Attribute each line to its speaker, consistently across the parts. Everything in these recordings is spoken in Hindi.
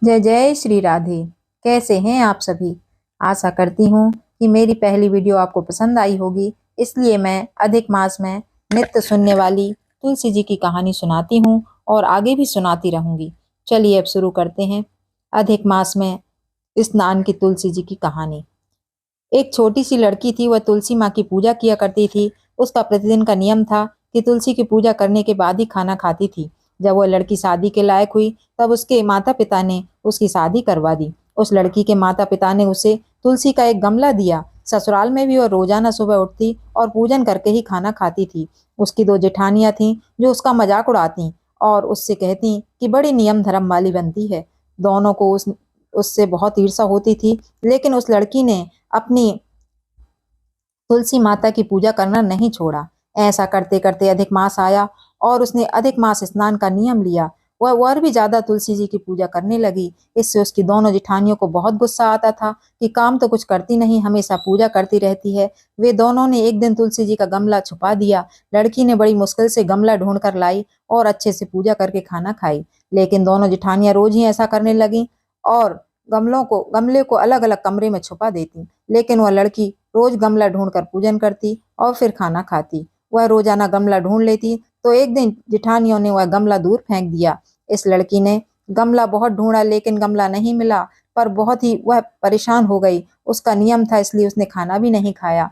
Speaker 1: जय जय श्री राधे। कैसे हैं आप सभी। आशा करती हूँ कि मेरी पहली वीडियो आपको पसंद आई होगी। इसलिए मैं अधिक मास में नित्य सुनने वाली तुलसी जी की कहानी सुनाती हूँ और आगे भी सुनाती रहूंगी। चलिए अब शुरू करते हैं। अधिक मास में स्नान की तुलसी जी की कहानी। एक छोटी सी लड़की थी। वह तुलसी माँ की पूजा किया करती थी। उसका प्रतिदिन का नियम था कि तुलसी की पूजा करने के बाद ही खाना खाती थी। जब वह लड़की शादी के लायक हुई तब उसके माता पिता ने उसकी शादी करवा दी। उस लड़की के माता पिता ने उसे तुलसी का एक गमला दिया। ससुराल में भी वह रोजाना सुबह उठती और पूजन करके ही खाना खाती थी। उसकी दो जेठानियां थीं जो उसका मजाक उड़ाती और उससे कहती कि बड़ी नियम धर्म वाली बनती है। दोनों को उससे बहुत ईर्ष्या होती थी। लेकिन उस लड़की ने अपनी तुलसी माता की पूजा करना नहीं छोड़ा। ऐसा करते करते अधिक मास आया और उसने अधिक मास स्नान का नियम लिया। वह और भी ज्यादा तुलसी जी की पूजा करने लगी। इससे उसकी दोनों जेठानियों को बहुत गुस्सा आता था कि काम तो कुछ करती नहीं, हमेशा पूजा करती रहती है। वे दोनों ने एक दिन तुलसी जी का गमला छुपा दिया। लड़की ने बड़ी मुश्किल से गमला ढूंढ कर लाई और अच्छे से पूजा करके खाना खाई। लेकिन दोनों जेठानियां रोज ही ऐसा करने लगी और गमले को अलग अलग कमरे में छुपा देती। लेकिन वह लड़की रोज गमला ढूंढकर पूजन करती और फिर खाना खाती। वह रोजाना गमला ढूंढ लेती तो एक दिन जेठानियों ने वह गमला दूर फेंक दिया। इस लड़की ने गमला बहुत ढूंढा लेकिन गमला नहीं मिला। पर बहुत ही वह परेशान हो गई। उसका नियम था इसलिए उसने खाना भी नहीं खाया।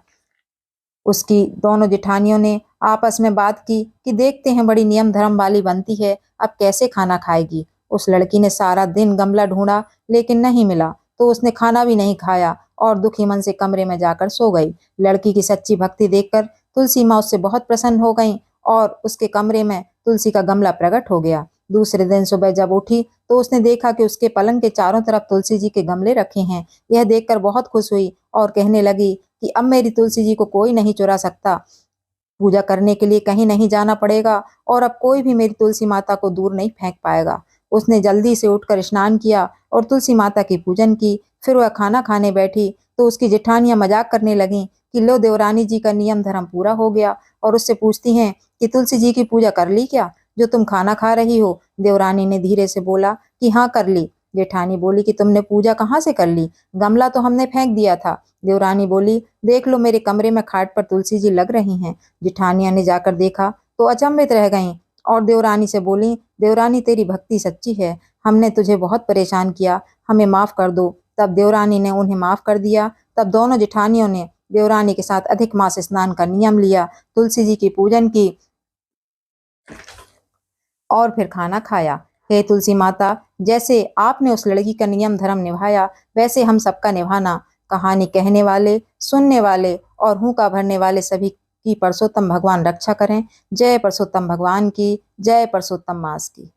Speaker 1: उसकी दोनों जेठानियों ने आपस में बात की कि देखते हैं, बड़ी नियम धर्म वाली बनती है, अब कैसे खाना खाएगी। उस लड़की ने सारा दिन गमला ढूंढा लेकिन नहीं मिला तो उसने खाना भी नहीं खाया और दुखी मन से कमरे में जाकर सो गई। लड़की की सच्ची भक्ति देखकर तुलसी माँ उससे बहुत प्रसन्न हो गई और उसके कमरे में तुलसी का गमला प्रकट हो गया। दूसरे दिन सुबह जब उठी तो उसने देखा कि उसके पलंग के चारों तरफ तुलसी जी के गमले रखे हैं। यह देखकर बहुत खुश हुई और कहने लगी कि अब मेरी तुलसी जी को कोई नहीं चुरा सकता। पूजा करने के लिए कहीं नहीं जाना पड़ेगा और अब कोई भी मेरी तुलसी माता को दूर नहीं फेंक पाएगा। उसने जल्दी से उठकर स्नान किया और तुलसी माता की पूजन की। फिर वह खाना खाने बैठी तो उसकी जेठानियां मजाक करने लगीं कि लो, देवरानी जी का नियम धर्म पूरा हो गया। और उससे पूछती हैं कि तुलसी जी की पूजा कर ली क्या, जो तुम खाना खा रही हो। देवरानी ने धीरे से बोला कि हाँ, कर ली। जेठानी बोली कि तुमने पूजा कहाँ से कर ली, गमला तो हमने फेंक दिया था। देवरानी बोली, देख लो, मेरे कमरे में खाट पर तुलसी जी लग रही हैं। जेठानिया ने जाकर देखा तो अचंभित रह गईं और देवरानी से बोली, देवरानी तेरी भक्ति सच्ची है, हमने तुझे बहुत परेशान किया, हमें माफ कर दो। तब देवरानी ने उन्हें माफ कर दिया। तब दोनों जेठानियों ने देवरानी के साथ अधिक मास स्नान का नियम लिया, तुलसी जी की पूजन की और फिर खाना खाया। हे तुलसी माता, जैसे आपने उस लड़की का नियम धर्म निभाया वैसे हम सबका निभाना। कहानी कहने वाले, सुनने वाले और हुक्का भरने वाले सभी की परसोत्तम भगवान रक्षा करें। जय परसोत्तम भगवान की, जय परसोत्तम मास की।